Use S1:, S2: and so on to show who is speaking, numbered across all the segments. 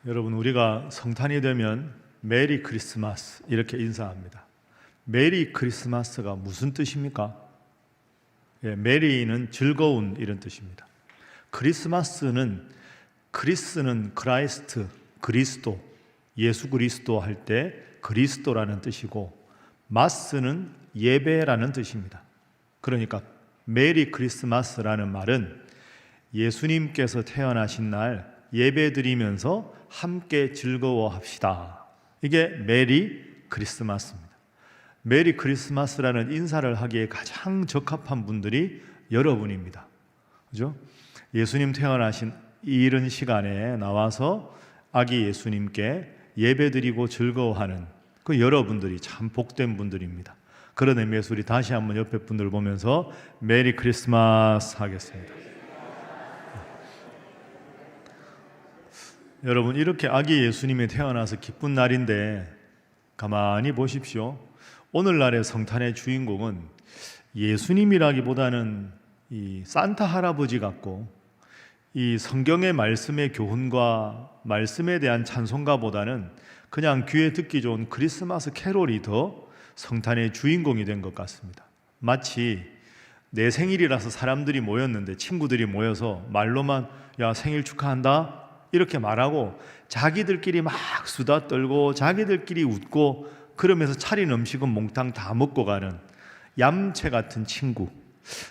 S1: 여러분, 우리가 성탄이 되면 메리 크리스마스 이렇게 인사합니다. 메리 크리스마스가 무슨 뜻입니까? 메리는 즐거운 이런 뜻입니다. 크리스는 크라이스트, 그리스도, 예수 그리스도 할 때 그리스도라는 뜻이고, 마스는 예배라는 뜻입니다. 그러니까 메리 크리스마스라는 말은 예수님께서 태어나신 날 예배 드리면서 함께 즐거워합시다. 이게 메리 크리스마스입니다. 메리 크리스마스라는 인사를 하기에 가장 적합한 분들이 여러분입니다. 그죠? 예수님 태어나신 이른 시간에 나와서 아기 예수님께 예배 드리고 즐거워하는 그 여러분들이 참 복된 분들입니다. 그런 의미에서 우리 다시 한번 옆에 분들 보면서 메리 크리스마스 하겠습니다. 여러분, 이렇게 아기 예수님이 태어나서 기쁜 날인데 가만히 보십시오. 오늘날의 성탄의 주인공은 예수님이라기보다는 이 산타 할아버지 같고, 이 성경의 말씀의 교훈과 말씀에 대한 찬송가보다는 그냥 귀에 듣기 좋은 크리스마스 캐롤이 더 성탄의 주인공이 된 것 같습니다. 마치 내 생일이라서 사람들이 모였는데, 친구들이 모여서 말로만 야 생일 축하한다 이렇게 말하고 자기들끼리 막 수다 떨고 자기들끼리 웃고 그러면서 차린 음식은 몽땅 다 먹고 가는 얌체 같은 친구,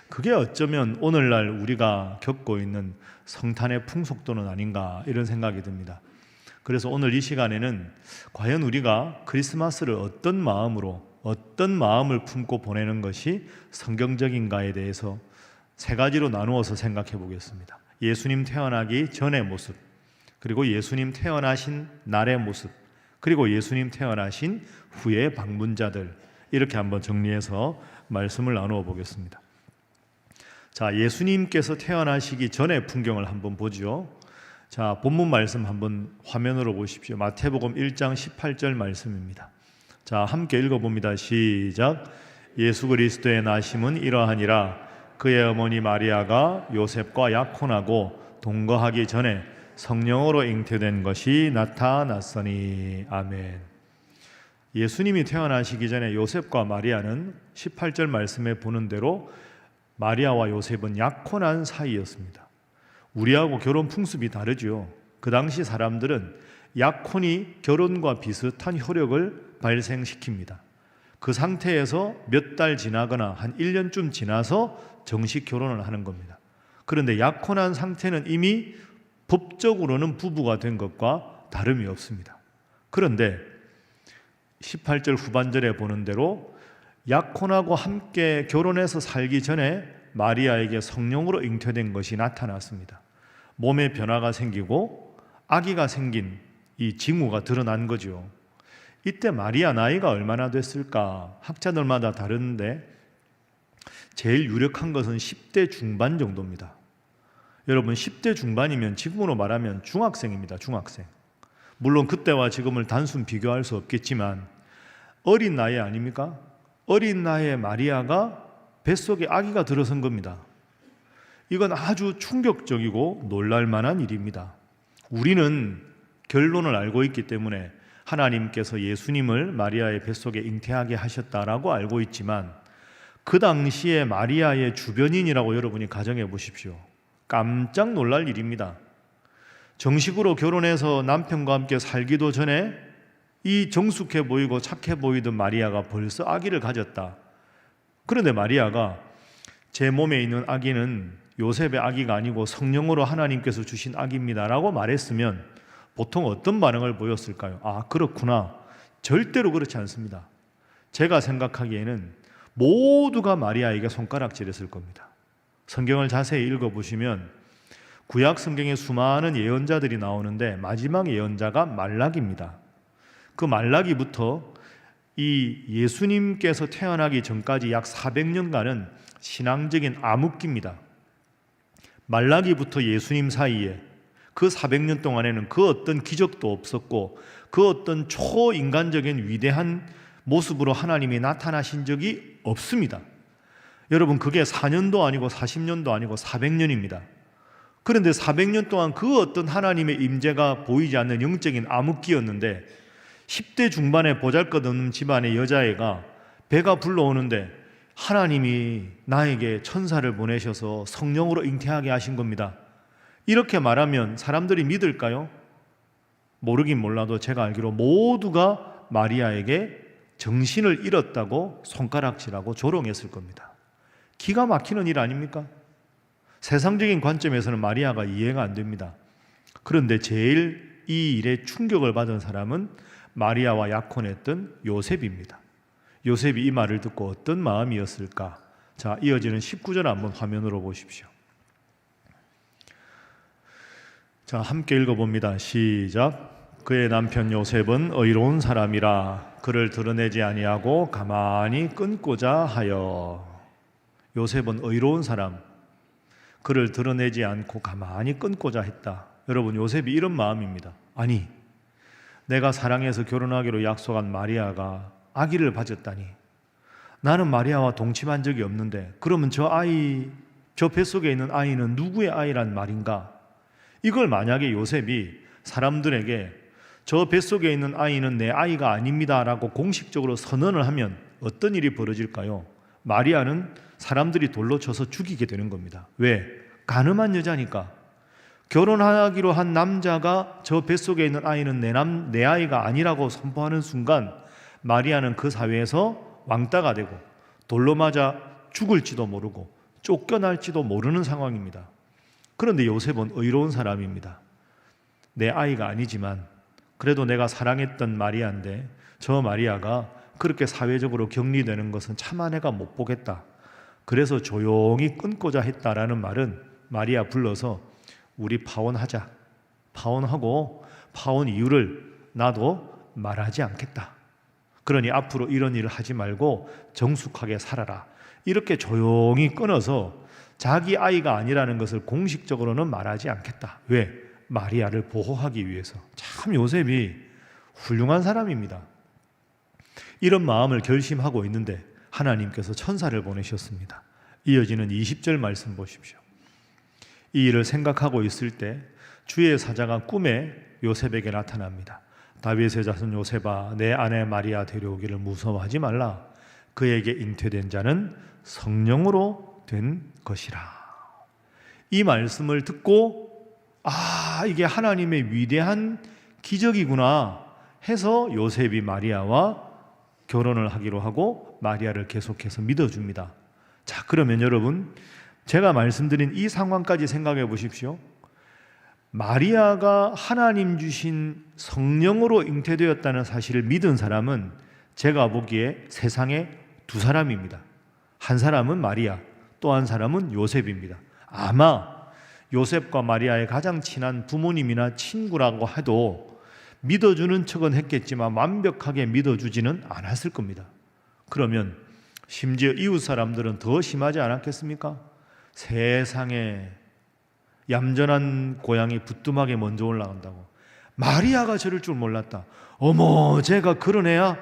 S1: 그게 어쩌면 오늘날 우리가 겪고 있는 성탄의 풍속도는 아닌가 이런 생각이 듭니다. 그래서 오늘 이 시간에는 과연 우리가 크리스마스를 어떤 마음을 품고 보내는 것이 성경적인가에 대해서 세 가지로 나누어서 생각해 보겠습니다. 예수님 태어나기 전의 모습, 그리고 예수님 태어나신 날의 모습, 그리고 예수님 태어나신 후의 방문자들, 이렇게 한번 정리해서 말씀을 나누어 보겠습니다. 자, 예수님께서 태어나시기 전의 풍경을 한번 보죠. 자, 본문 말씀 한번 화면으로 보십시오. 마태복음 1장 18절 말씀입니다. 자, 함께 읽어봅니다. 시작. 예수 그리스도의 나심은 이러하니라. 그의 어머니 마리아가 요셉과 약혼하고 동거하기 전에 성령으로 잉태된 것이 나타났으니. 아멘. 예수님이 태어나시기 전에 요셉과 마리아는 18절 말씀에 보는 대로 마리아와 요셉은 약혼한 사이였습니다. 우리하고 결혼 풍습이 다르죠. 그 당시 사람들은 약혼이 결혼과 비슷한 효력을 발생시킵니다. 그 상태에서 몇 달 지나거나 한 1년쯤 지나서 정식 결혼을 하는 겁니다. 그런데 약혼한 상태는 이미 법적으로는 부부가 된 것과 다름이 없습니다. 그런데 18절 후반절에 보는 대로 약혼하고 함께 결혼해서 살기 전에 마리아에게 성령으로 잉태된 것이 나타났습니다. 몸에 변화가 생기고 아기가 생긴 이 징후가 드러난 거죠. 이때 마리아 나이가 얼마나 됐을까? 학자들마다 다른데 제일 유력한 것은 10대 중반 정도입니다. 여러분, 10대 중반이면 지금으로 말하면 중학생입니다. 중학생. 물론 그때와 지금을 단순 비교할 수 없겠지만 어린 나이 아닙니까? 어린 나이에 마리아가 뱃속에 아기가 들어선 겁니다. 이건 아주 충격적이고 놀랄만한 일입니다. 우리는 결론을 알고 있기 때문에 하나님께서 예수님을 마리아의 뱃속에 잉태하게 하셨다라고 알고 있지만, 그 당시에 마리아의 주변인이라고 여러분이 가정해 보십시오. 깜짝 놀랄 일입니다. 정식으로 결혼해서 남편과 함께 살기도 전에 이 정숙해 보이고 착해 보이던 마리아가 벌써 아기를 가졌다. 그런데 마리아가 제 몸에 있는 아기는 요셉의 아기가 아니고 성령으로 하나님께서 주신 아기입니다 라고 말했으면 보통 어떤 반응을 보였을까요? 아, 그렇구나. 절대로 그렇지 않습니다. 제가 생각하기에는 모두가 마리아에게 손가락질했을 겁니다. 성경을 자세히 읽어보시면 구약 성경에 수많은 예언자들이 나오는데 마지막 예언자가 말라기입니다. 그 말라기부터 이 예수님께서 태어나기 전까지 약 400년간은 신앙적인 암흑기입니다. 말라기부터 예수님 사이에 그 400년 동안에는 그 어떤 기적도 없었고 그 어떤 초인간적인 위대한 모습으로 하나님이 나타나신 적이 없습니다. 여러분, 그게 4년도 아니고 40년도 아니고 400년입니다. 그런데 400년 동안 그 어떤 하나님의 임재가 보이지 않는 영적인 암흑기였는데 10대 중반에 보잘것없는 집안의 여자애가 배가 불러오는데 하나님이 나에게 천사를 보내셔서 성령으로 잉태하게 하신 겁니다. 이렇게 말하면 사람들이 믿을까요? 모르긴 몰라도 제가 알기로 모두가 마리아에게 정신을 잃었다고 손가락질하고 조롱했을 겁니다. 기가 막히는 일 아닙니까? 세상적인 관점에서는 마리아가 이해가 안 됩니다. 그런데 제일 이 일에 충격을 받은 사람은 마리아와 약혼했던 요셉입니다. 요셉이 이 말을 듣고 어떤 마음이었을까? 자, 이어지는 19절 한번 화면으로 보십시오. 자, 함께 읽어봅니다. 시작. 그의 남편 요셉은 의로운 사람이라 그를 드러내지 아니하고 가만히 끊고자 하여. 요셉은 의로운 사람, 그를 드러내지 않고 가만히 끊고자 했다. 여러분, 요셉이 이런 마음입니다. 아니, 내가 사랑해서 결혼하기로 약속한 마리아가 아기를 가졌다니, 나는 마리아와 동침한 적이 없는데 그러면 저 뱃속에 있는 아이는 누구의 아이란 말인가? 이걸 만약에 요셉이 사람들에게 저 뱃속에 있는 아이는 내 아이가 아닙니다 라고 공식적으로 선언을 하면 어떤 일이 벌어질까요? 마리아는 사람들이 돌로 쳐서 죽이게 되는 겁니다. 왜? 가늠한 여자니까. 결혼하기로 한 남자가 저 뱃속에 있는 아이는 내 아이가 아니라고 선포하는 순간 마리아는 그 사회에서 왕따가 되고 돌로 맞아 죽을지도 모르고 쫓겨날지도 모르는 상황입니다. 그런데 요셉은 의로운 사람입니다. 내 아이가 아니지만 그래도 내가 사랑했던 마리아인데 저 마리아가 그렇게 사회적으로 격리되는 것은 참 아내가 못 보겠다. 그래서 조용히 끊고자 했다라는 말은 마리아 불러서 우리 파혼하자. 파혼하고 파혼 이유를 나도 말하지 않겠다. 그러니 앞으로 이런 일을 하지 말고 정숙하게 살아라. 이렇게 조용히 끊어서 자기 아이가 아니라는 것을 공식적으로는 말하지 않겠다. 왜? 마리아를 보호하기 위해서. 참 요셉이 훌륭한 사람입니다. 이런 마음을 결심하고 있는데 하나님께서 천사를 보내셨습니다. 이어지는 20절 말씀 보십시오. 이 일을 생각하고 있을 때 주의 사자가 꿈에 요셉에게 나타납니다. 다윗의 자손 요셉아, 내 아내 마리아 데려오기를 무서워하지 말라. 그에게 잉태된 자는 성령으로 된 것이라. 이 말씀을 듣고 이게 하나님의 위대한 기적이구나 해서 요셉이 마리아와 결혼을 하기로 하고 마리아를 계속해서 믿어줍니다. 자, 그러면 여러분, 제가 말씀드린 이 상황까지 생각해 보십시오. 마리아가 하나님 주신 성령으로 잉태되었다는 사실을 믿은 사람은 제가 보기에 세상에 두 사람입니다. 한 사람은 마리아, 또 한 사람은 요셉입니다. 아마 요셉과 마리아의 가장 친한 부모님이나 친구라고 해도 믿어주는 척은 했겠지만 완벽하게 믿어주지는 않았을 겁니다. 그러면 심지어 이웃 사람들은 더 심하지 않았겠습니까? 세상에 얌전한 고양이 부뚜막에 먼저 올라간다고. 마리아가 저럴 줄 몰랐다. 어머, 쟤가 그런 애야?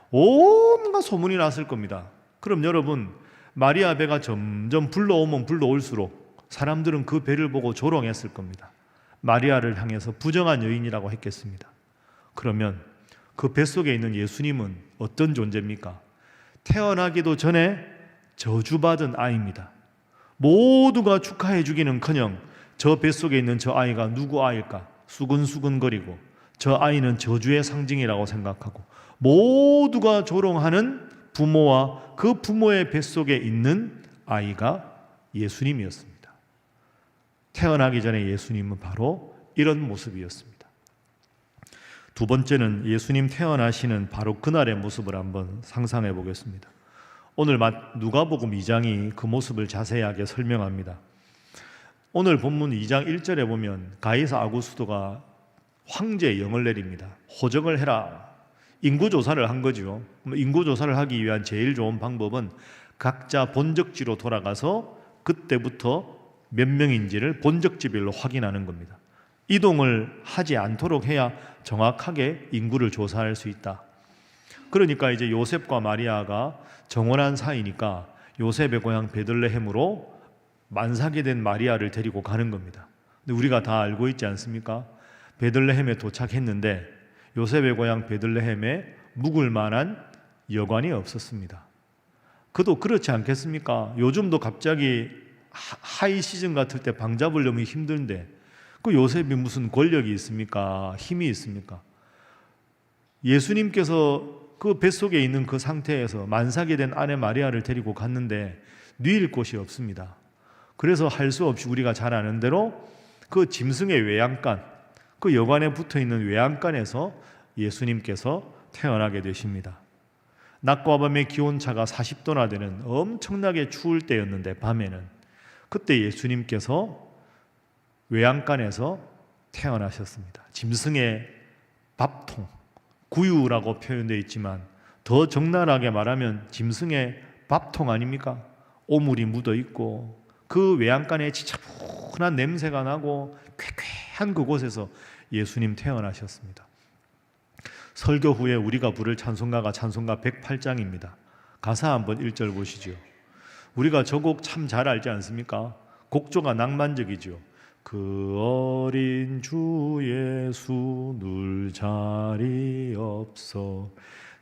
S1: 온갖 소문이 났을 겁니다. 그럼 여러분, 마리아 배가 점점 불러오면 불러올수록 사람들은 그 배를 보고 조롱했을 겁니다. 마리아를 향해서 부정한 여인이라고 했겠습니다. 그러면 그 뱃속에 있는 예수님은 어떤 존재입니까? 태어나기도 전에 저주받은 아이입니다. 모두가 축하해 주기는커녕 저 뱃속에 있는 저 아이가 누구 아이일까 수근수근거리고, 저 아이는 저주의 상징이라고 생각하고 모두가 조롱하는 부모와 그 부모의 뱃속에 있는 아이가 예수님이었습니다. 태어나기 전에 예수님은 바로 이런 모습이었습니다. 두 번째는 예수님 태어나시는 바로 그날의 모습을 한번 상상해 보겠습니다. 오늘 누가복음 2장이 그 모습을 자세하게 설명합니다. 오늘 본문 2장 1절에 보면 가이사 아구스도가 황제의 영을 내립니다. 호적을 해라. 인구조사를 한 거죠. 인구조사를 하기 위한 제일 좋은 방법은 각자 본적지로 돌아가서 그때부터 몇 명인지를 본적지별로 확인하는 겁니다. 이동을 하지 않도록 해야 정확하게 인구를 조사할 수 있다. 그러니까 이제 요셉과 마리아가 정혼한 사이니까 요셉의 고향 베들레헴으로 만삭이 된 마리아를 데리고 가는 겁니다. 근데 우리가 다 알고 있지 않습니까? 베들레헴에 도착했는데 요셉의 고향 베들레헴에 묵을 만한 여관이 없었습니다. 그도 그렇지 않겠습니까? 요즘도 갑자기 하이 시즌 같을 때 방 잡으려면 힘든데 그 요셉이 무슨 권력이 있습니까? 힘이 있습니까? 예수님께서 그 뱃속에 있는 그 상태에서 만삭이 된 아내 마리아를 데리고 갔는데 누일 곳이 없습니다. 그래서 할 수 없이 우리가 잘 아는 대로 그 짐승의 외양간, 그 여관에 붙어있는 외양간에서 예수님께서 태어나게 되십니다. 낮과 밤의 기온차가 40도나 되는 엄청나게 추울 때였는데 밤에는 그때 예수님께서 외양간에서 태어나셨습니다. 짐승의 밥통, 구유라고 표현되어 있지만 더 적나라하게 말하면 짐승의 밥통 아닙니까? 오물이 묻어 있고 그 외양간에 지저분한 냄새가 나고 쾌쾌한 그곳에서 예수님 태어나셨습니다. 설교 후에 우리가 부를 찬송가가 찬송가 108장입니다. 가사 한번 1절 보시죠. 우리가 저 곡 참 잘 알지 않습니까? 곡조가 낭만적이죠. 그 어린 주 예수 늘 자리 없어.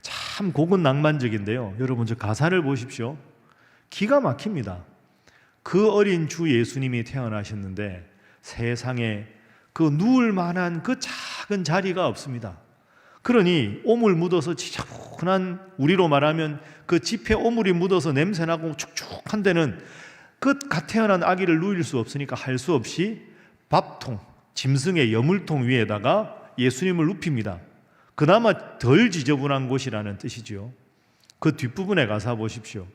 S1: 참 곡은 낭만적인데요. 여러분 저 가사를 보십시오. 기가 막힙니다. 그 어린 주 예수님이 태어나셨는데 세상에 그 누울 만한 그 작은 자리가 없습니다. 그러니 오물 묻어서 지저분한, 우리로 말하면 그 집에 오물이 묻어서 냄새나고 축축한 데는 그 갓 태어난 아기를 누일 수 없으니까 할 수 없이 밥통, 짐승의 여물통 위에다가 예수님을 눕힙니다. 그나마 덜 지저분한 곳이라는 뜻이죠. 그 뒷부분에 가사 보십시오.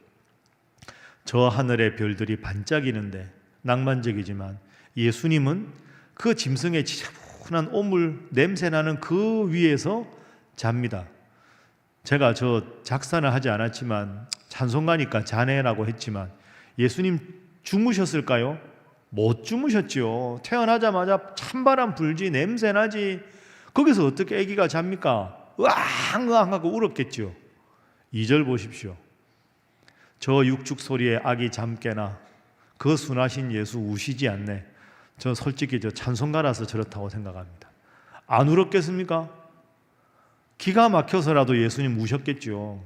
S1: 저 하늘의 별들이 반짝이는데, 낭만적이지만 예수님은 그 짐승의 지저분한 오물 냄새나는 그 위에서 잡니다. 제가 저 작사는 하지 않았지만 찬송가니까 자네라고 했지만 예수님 주무셨을까요? 못 주무셨죠. 태어나자마자 찬바람 불지 냄새나지. 거기서 어떻게 아기가 잡니까? 으앙으앙 하고 울었겠죠. 2절 보십시오. 저 육축 소리에 아기 잠깨나 그 순하신 예수 우시지 않네. 저 솔직히 저 찬송가라서 저렇다고 생각합니다. 안 울었겠습니까? 기가 막혀서라도 예수님 우셨겠죠.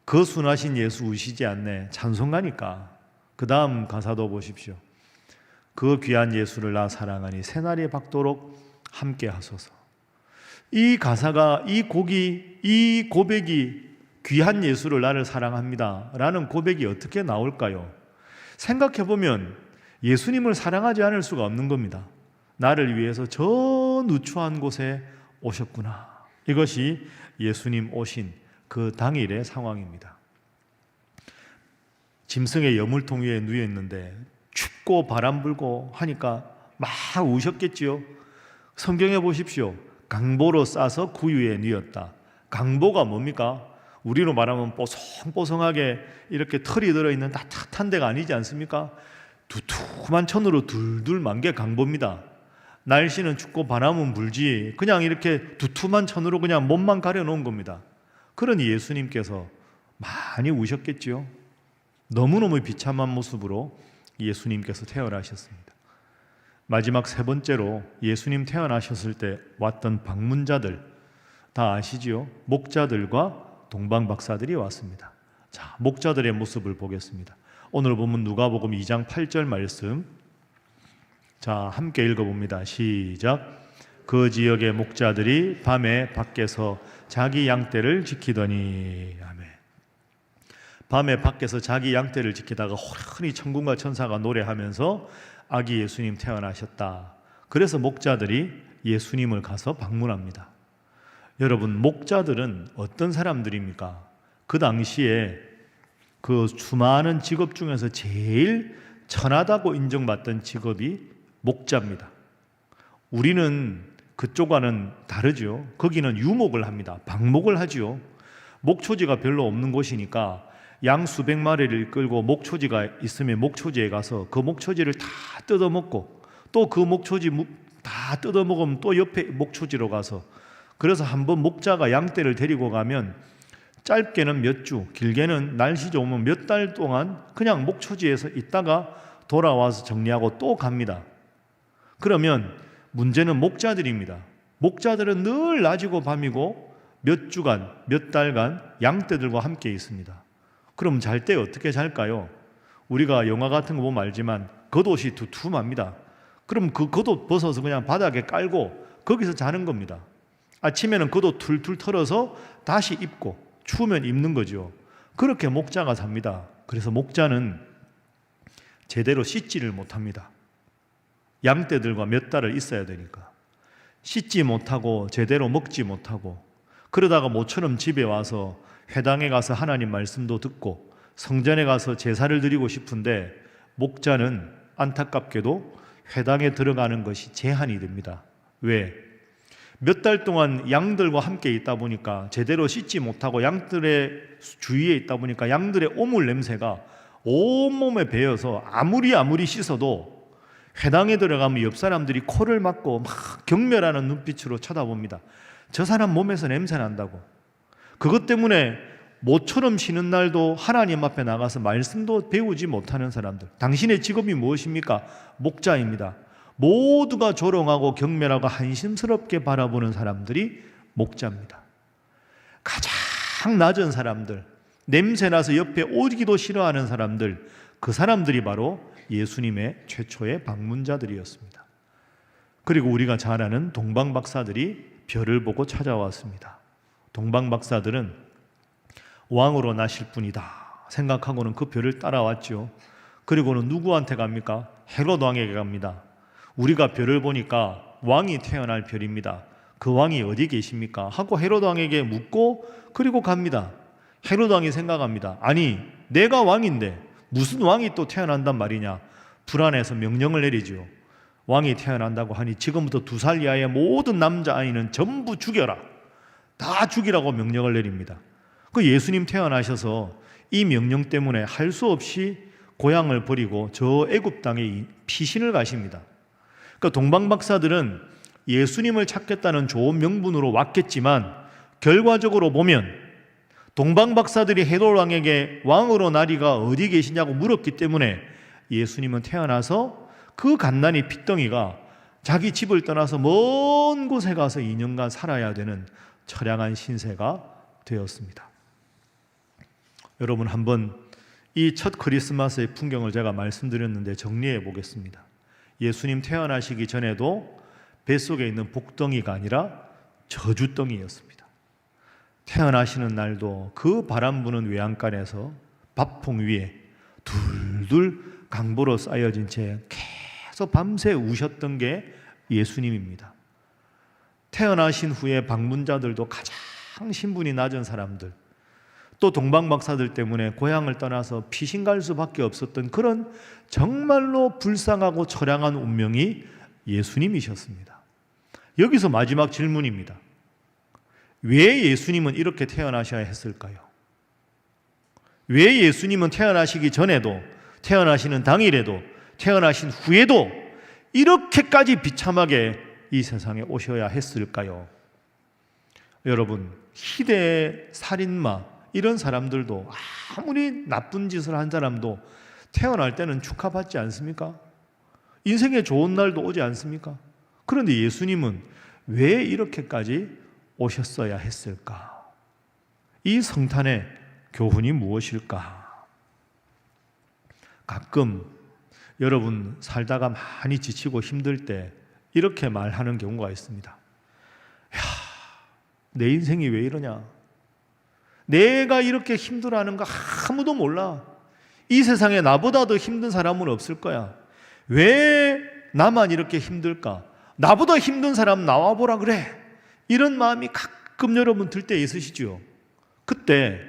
S1: 그 순하신 예수 우시지 않네. 찬송가니까. 그 다음 가사도 보십시오. 그 귀한 예수를 나 사랑하니 새날이 밝도록 함께 하소서. 이 가사가, 이 곡이, 이 고백이 귀한 예수를 나를 사랑합니다 라는 고백이 어떻게 나올까요? 생각해보면 예수님을 사랑하지 않을 수가 없는 겁니다. 나를 위해서 저 누추한 곳에 오셨구나. 이것이 예수님 오신 그 당일의 상황입니다. 짐승의 여물통 위에 누워있는데 춥고 바람 불고 하니까 막 우셨겠지요. 성경에 보십시오. 강보로 싸서 구유에 누웠다. 강보가 뭡니까? 우리로 말하면 뽀송뽀송하게 이렇게 털이 들어있는 따뜻한 데가 아니지 않습니까? 두툼한 천으로 둘둘 만 게 강보입니다. 날씨는 춥고 바람은 불지 그냥 이렇게 두툼한 천으로 그냥 몸만 가려놓은 겁니다. 그러니 예수님께서 많이 우셨겠지요. 너무너무 비참한 모습으로 예수님께서 태어나셨습니다. 마지막 세 번째로 예수님 태어나셨을 때 왔던 방문자들 다 아시지요? 목자들과 동방박사들이 왔습니다. 자, 목자들의 모습을 보겠습니다. 오늘 보면 누가복음 2장 8절 말씀, 자 함께 읽어봅니다. 시작. 그 지역의 목자들이 밤에 밖에서 자기 양떼를 지키더니, 아멘. 밤에 밖에서 자기 양떼를 지키다가 호련히 천군과 천사가 노래하면서 아기 예수님 태어나셨다. 그래서 목자들이 예수님을 가서 방문합니다. 여러분, 목자들은 어떤 사람들입니까? 그 당시에 그 수많은 직업 중에서 제일 천하다고 인정받던 직업이 목자입니다. 우리는 그쪽과는 다르죠. 거기는 유목을 합니다. 방목을 하죠. 목초지가 별로 없는 곳이니까 양 수백 마리를 끌고 목초지가 있으면 목초지에 가서 그 목초지를 다 뜯어먹고 또 그 목초지 다 뜯어먹으면 또 옆에 목초지로 가서, 그래서 한번 목자가 양떼를 데리고 가면 짧게는 몇 주, 길게는 날씨 좋으면 몇 달 동안 그냥 목초지에서 있다가 돌아와서 정리하고 또 갑니다. 그러면 문제는 목자들입니다. 목자들은 늘 낮이고 밤이고 몇 주간, 몇 달간 양떼들과 함께 있습니다. 그럼 잘 때 어떻게 잘까요? 우리가 영화 같은 거 보면 알지만 겉옷이 두툼합니다. 그럼 그 겉옷 벗어서 그냥 바닥에 깔고 거기서 자는 겁니다. 아침에는 겉옷 툴툴 털어서 다시 입고 추우면 입는 거죠. 그렇게 목자가 삽니다. 그래서 목자는 제대로 씻지를 못합니다. 양떼들과 몇 달을 있어야 되니까. 씻지 못하고 제대로 먹지 못하고 그러다가 모처럼 집에 와서 회당에 가서 하나님 말씀도 듣고 성전에 가서 제사를 드리고 싶은데 목자는 안타깝게도 회당에 들어가는 것이 제한이 됩니다. 왜? 몇 달 동안 양들과 함께 있다 보니까 제대로 씻지 못하고 양들의 주위에 있다 보니까 양들의 오물 냄새가 온몸에 배어서 아무리 씻어도 회당에 들어가면 옆 사람들이 코를 막고 막 경멸하는 눈빛으로 쳐다봅니다. 저 사람 몸에서 냄새 난다고. 그것 때문에 모처럼 쉬는 날도 하나님 앞에 나가서 말씀도 배우지 못하는 사람들. 당신의 직업이 무엇입니까? 목자입니다. 모두가 조롱하고 경멸하고 한심스럽게 바라보는 사람들이 목자입니다. 가장 낮은 사람들, 냄새나서 옆에 오기도 싫어하는 사람들, 그 사람들이 바로 예수님의 최초의 방문자들이었습니다. 그리고 우리가 잘 아는 동방박사들이 별을 보고 찾아왔습니다. 동방박사들은 왕으로 나실 분이다 생각하고는 그 별을 따라왔죠. 그리고는 누구한테 갑니까? 헤롯 왕에게 갑니다. 우리가 별을 보니까 왕이 태어날 별입니다. 그 왕이 어디 계십니까? 하고 헤롯 왕에게 묻고 그리고 갑니다. 헤롯 왕이 생각합니다. 아니 내가 왕인데 무슨 왕이 또 태어난단 말이냐. 불안해서 명령을 내리죠. 왕이 태어난다고 하니 지금부터 2살 이하의 모든 남자아이는 전부 죽여라. 다 죽이라고 명령을 내립니다. 그 예수님 태어나셔서 이 명령 때문에 할 수 없이 고향을 버리고 저 애굽 땅에 피신을 가십니다. 그러니까 동방박사들은 예수님을 찾겠다는 좋은 명분으로 왔겠지만 결과적으로 보면 동방박사들이 헤롯 왕에게 왕으로 나리가 어디 계시냐고 물었기 때문에 예수님은 태어나서 그 갓난이 핏덩이가 자기 집을 떠나서 먼 곳에 가서 2년간 살아야 되는 처량한 신세가 되었습니다. 여러분 한번 이 첫 크리스마스의 풍경을 제가 말씀드렸는데 정리해 보겠습니다. 예수님 태어나시기 전에도 뱃속에 있는 복덩이가 아니라 저주덩이였습니다. 태어나시는 날도 그 바람 부는 외양간에서 밥퐁 위에 둘둘 강보로 쌓여진 채 계속 밤새 우셨던 게 예수님입니다. 태어나신 후에 방문자들도 가장 신분이 낮은 사람들, 또 동방박사들 때문에 고향을 떠나서 피신 갈 수밖에 없었던 그런 정말로 불쌍하고 처량한 운명이 예수님이셨습니다. 여기서 마지막 질문입니다. 왜 예수님은 이렇게 태어나셔야 했을까요? 왜 예수님은 태어나시기 전에도, 태어나시는 당일에도, 태어나신 후에도 이렇게까지 비참하게 이 세상에 오셔야 했을까요? 여러분, 희대의 살인마 이런 사람들도 아무리 나쁜 짓을 한 사람도 태어날 때는 축하받지 않습니까? 인생에 좋은 날도 오지 않습니까? 그런데 예수님은 왜 이렇게까지 오셨어야 했을까? 이 성탄의 교훈이 무엇일까? 가끔 여러분 살다가 많이 지치고 힘들 때 이렇게 말하는 경우가 있습니다. 야, 내 인생이 왜 이러냐? 내가 이렇게 힘들어하는 거 아무도 몰라. 이 세상에 나보다 더 힘든 사람은 없을 거야. 왜 나만 이렇게 힘들까? 나보다 힘든 사람 나와보라 그래. 이런 마음이 가끔 여러분 들 때 있으시죠? 그때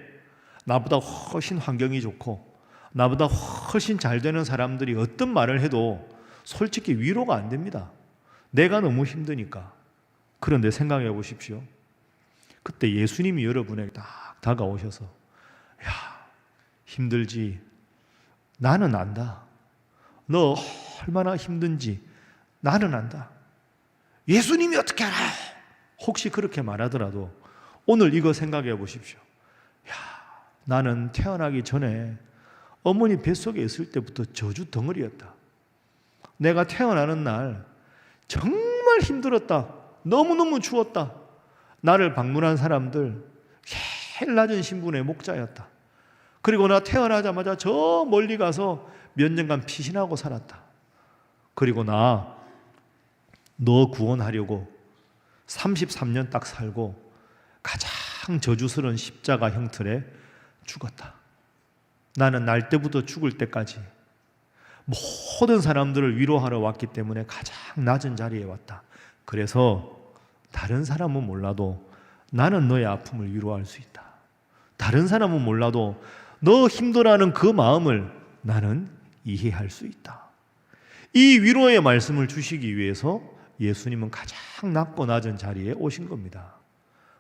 S1: 나보다 훨씬 환경이 좋고 나보다 훨씬 잘 되는 사람들이 어떤 말을 해도 솔직히 위로가 안 됩니다. 내가 너무 힘드니까. 그런데 생각해 보십시오. 그때 예수님이 여러분에게 딱 다가오셔서 야, 힘들지? 나는 안다. 너 얼마나 힘든지 나는 안다. 예수님이 어떻게 알아요? 혹시 그렇게 말하더라도 오늘 이거 생각해 보십시오. 야, 나는 태어나기 전에 어머니 뱃속에 있을 때부터 저주 덩어리였다. 내가 태어나는 날 정말 힘들었다. 너무너무 추웠다. 나를 방문한 사람들 제일 낮은 신분의 목자였다. 그리고 나 태어나자마자 저 멀리 가서 몇 년간 피신하고 살았다. 그리고 나 너 구원하려고 33년 딱 살고 가장 저주스러운 십자가 형틀에 죽었다. 나는 날 때부터 죽을 때까지 모든 사람들을 위로하러 왔기 때문에 가장 낮은 자리에 왔다. 그래서 다른 사람은 몰라도 나는 너의 아픔을 위로할 수 있다. 다른 사람은 몰라도 너 힘들어하는 그 마음을 나는 이해할 수 있다. 이 위로의 말씀을 주시기 위해서 예수님은 가장 낮고 낮은 자리에 오신 겁니다.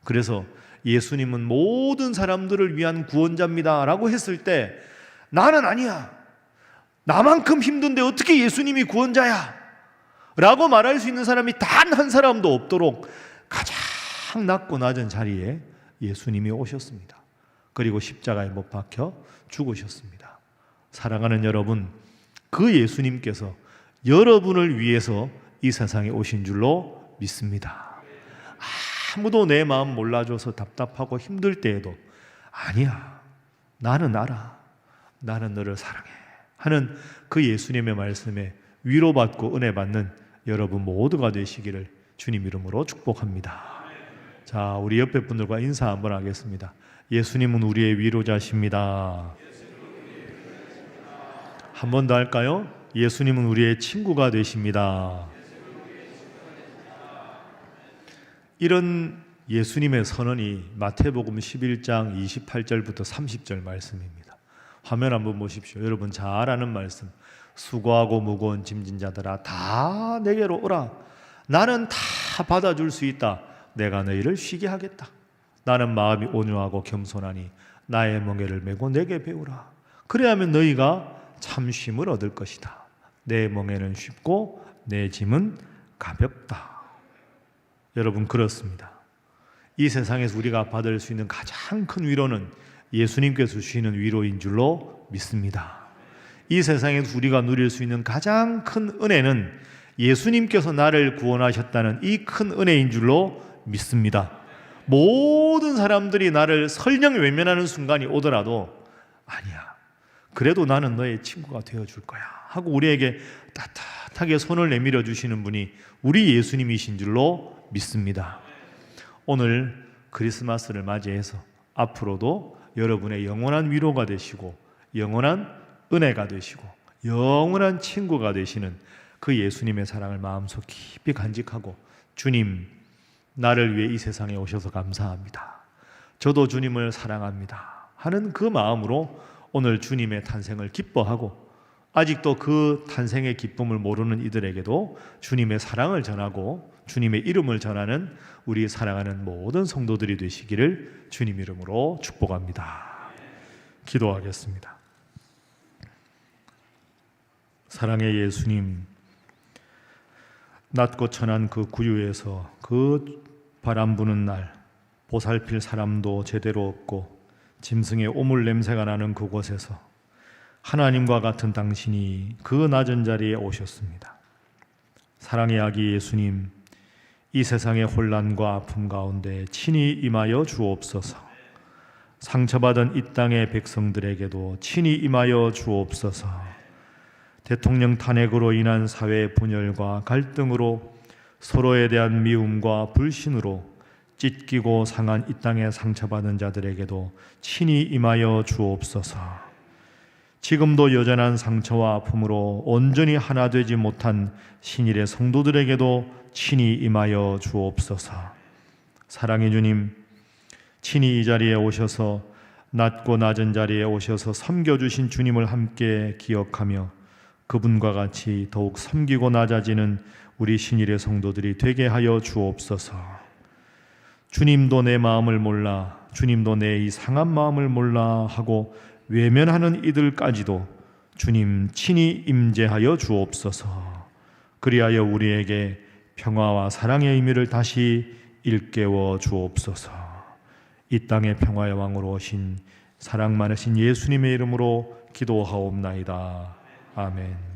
S1: 그래서 예수님은 모든 사람들을 위한 구원자입니다 라고 했을 때 나는 아니야, 나만큼 힘든데 어떻게 예수님이 구원자야? 라고 말할 수 있는 사람이 단 한 사람도 없도록 가장 낮고 낮은 자리에 예수님이 오셨습니다. 그리고 십자가에 못 박혀 죽으셨습니다. 사랑하는 여러분, 그 예수님께서 여러분을 위해서 이 세상에 오신 줄로 믿습니다. 아무도 내 마음 몰라줘서 답답하고 힘들 때에도 아니야, 나는 알아, 나는 너를 사랑해 하는 그 예수님의 말씀에 위로받고 은혜받는 여러분 모두가 되시기를 주님 이름으로 축복합니다. 자, 우리 옆에 분들과 인사 한번 하겠습니다. 예수님은 우리의 위로자십니다. 한 번 더 할까요? 예수님은 우리의 친구가 되십니다. 이런 예수님의 선언이 마태복음 11장 28절부터 30절 말씀입니다. 화면 한번 보십시오. 여러분 잘 아는 말씀. 수고하고 무거운 짐진 자들아 다 내게로 오라. 나는 다 받아줄 수 있다. 내가 너희를 쉬게 하겠다. 나는 마음이 온유하고 겸손하니 나의 멍에를 메고 내게 배우라. 그래야면 너희가 참 쉼을 얻을 것이다. 내 멍에는 쉽고 내 짐은 가볍다. 여러분 그렇습니다. 이 세상에서 우리가 받을 수 있는 가장 큰 위로는 예수님께서 주시는 위로인 줄로 믿습니다. 이 세상에서 우리가 누릴 수 있는 가장 큰 은혜는 예수님께서 나를 구원하셨다는 이 큰 은혜인 줄로 믿습니다. 모든 사람들이 나를 설령 외면하는 순간이 오더라도 아니야, 그래도 나는 너의 친구가 되어줄 거야 하고 우리에게 따뜻하게 손을 내밀어 주시는 분이 우리 예수님이신 줄로 믿습니다. 오늘 크리스마스를 맞이해서 앞으로도 여러분의 영원한 위로가 되시고 영원한 은혜가 되시고 영원한 친구가 되시는 그 예수님의 사랑을 마음속 깊이 간직하고, 주님, 나를 위해 이 세상에 오셔서 감사합니다, 저도 주님을 사랑합니다 하는 그 마음으로 오늘 주님의 탄생을 기뻐하고, 아직도 그 탄생의 기쁨을 모르는 이들에게도 주님의 사랑을 전하고 주님의 이름을 전하는 우리 사랑하는 모든 성도들이 되시기를 주님 이름으로 축복합니다. 기도하겠습니다. 사랑의 예수님, 낮고 천한 그 구유에서 그 바람 부는 날 보살필 사람도 제대로 없고 짐승의 오물 냄새가 나는 그곳에서 하나님과 같은 당신이 그 낮은 자리에 오셨습니다. 사랑의 아기 예수님, 이 세상의 혼란과 아픔 가운데 친히 임하여 주옵소서. 상처받은 이 땅의 백성들에게도 친히 임하여 주옵소서. 대통령 탄핵으로 인한 사회 분열과 갈등으로 서로에 대한 미움과 불신으로 찢기고 상한 이 땅에 상처받은 자들에게도 친히 임하여 주옵소서. 지금도 여전한 상처와 아픔으로 온전히 하나 되지 못한 신일의 성도들에게도 친히 임하여 주옵소서. 사랑의 주님, 친히 이 자리에 오셔서 낮고 낮은 자리에 오셔서 섬겨주신 주님을 함께 기억하며 그분과 같이 더욱 섬기고 낮아지는 우리 신일의 성도들이 되게 하여 주옵소서. 주님도 내 마음을 몰라, 주님도 내 이 상한 마음을 몰라 하고 외면하는 이들까지도 주님 친히 임재하여 주옵소서. 그리하여 우리에게 평화와 사랑의 의미를 다시 일깨워 주옵소서. 이 땅의 평화의 왕으로 오신 사랑 많으신 예수님의 이름으로 기도하옵나이다. 아멘.